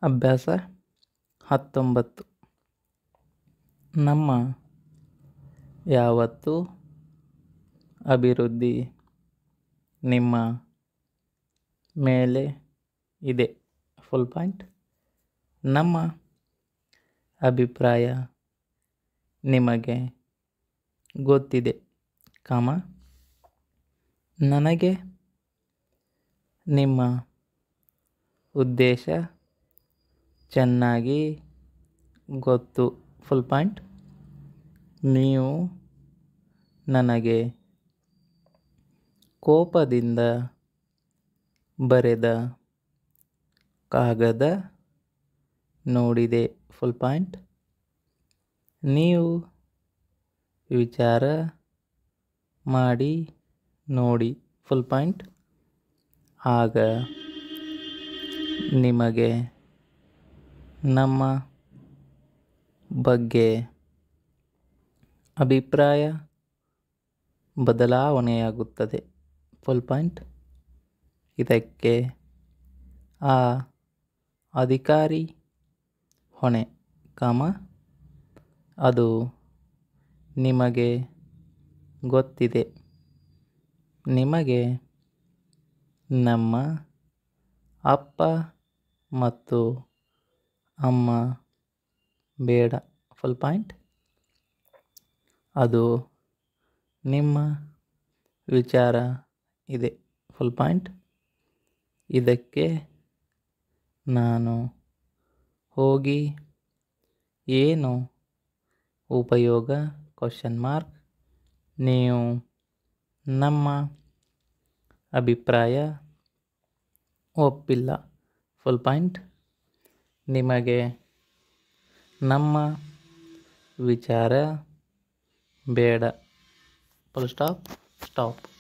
ಅಭ್ಯಾಸ 19. ನಮ್ಮ ಯಾವತ್ತು ಅಭಿವೃದ್ಧಿ ನಿಮ್ಮ ಮೇಲೆ ಇದೆ. Full point. ನಮ್ಮ ಅಭಿಪ್ರಾಯ ನಿಮಗೆ ಗೊತ್ತಿದೆ, ನನಗೆ ನಿಮ್ಮ ಉದ್ದೇಶ ಚೆನ್ನಾಗಿ ಗೊತ್ತು. Full point. ನೀವು ನನಗೆ ಕೋಪದಿಂದ ಬರೆದ ಕಾಗದ ನೋಡಿದೆ. Full point. ನೀವು ವಿಚಾರ ಮಾಡಿ ನೋಡಿ. Full point. ಆಗ ನಿಮಗೆ ನಮ್ಮ ಬಗ್ಗೆ ಅಭಿಪ್ರಾಯ ಬದಲಾವಣೆಯಾಗುತ್ತದೆ. Full point. ಇದಕ್ಕೆ ಆ ಅಧಿಕಾರಿ ಹೊಣೆ, ಅದು ನಿಮಗೆ ಗೊತ್ತಿದೆ. ನಿಮಗೆ ನಮ್ಮ ಅಪ್ಪ ಮತ್ತು ಅಮ್ಮ ಬೇಡ. Full point. ಅದು ನಿಮ್ಮ ವಿಚಾರ ಇದೆ. Full point. ಇದಕ್ಕೆ ನಾನು ಹೋಗಿ ಏನು ಉಪಯೋಗ? ನೀವು ನಮ್ಮ ಅಭಿಪ್ರಾಯ ಒಪ್ಪಿಲ್ಲ. Full point. ನಿಮಗೆ ನಮ್ಮ ವಿಚಾರ ಬೇಡ. Full stop.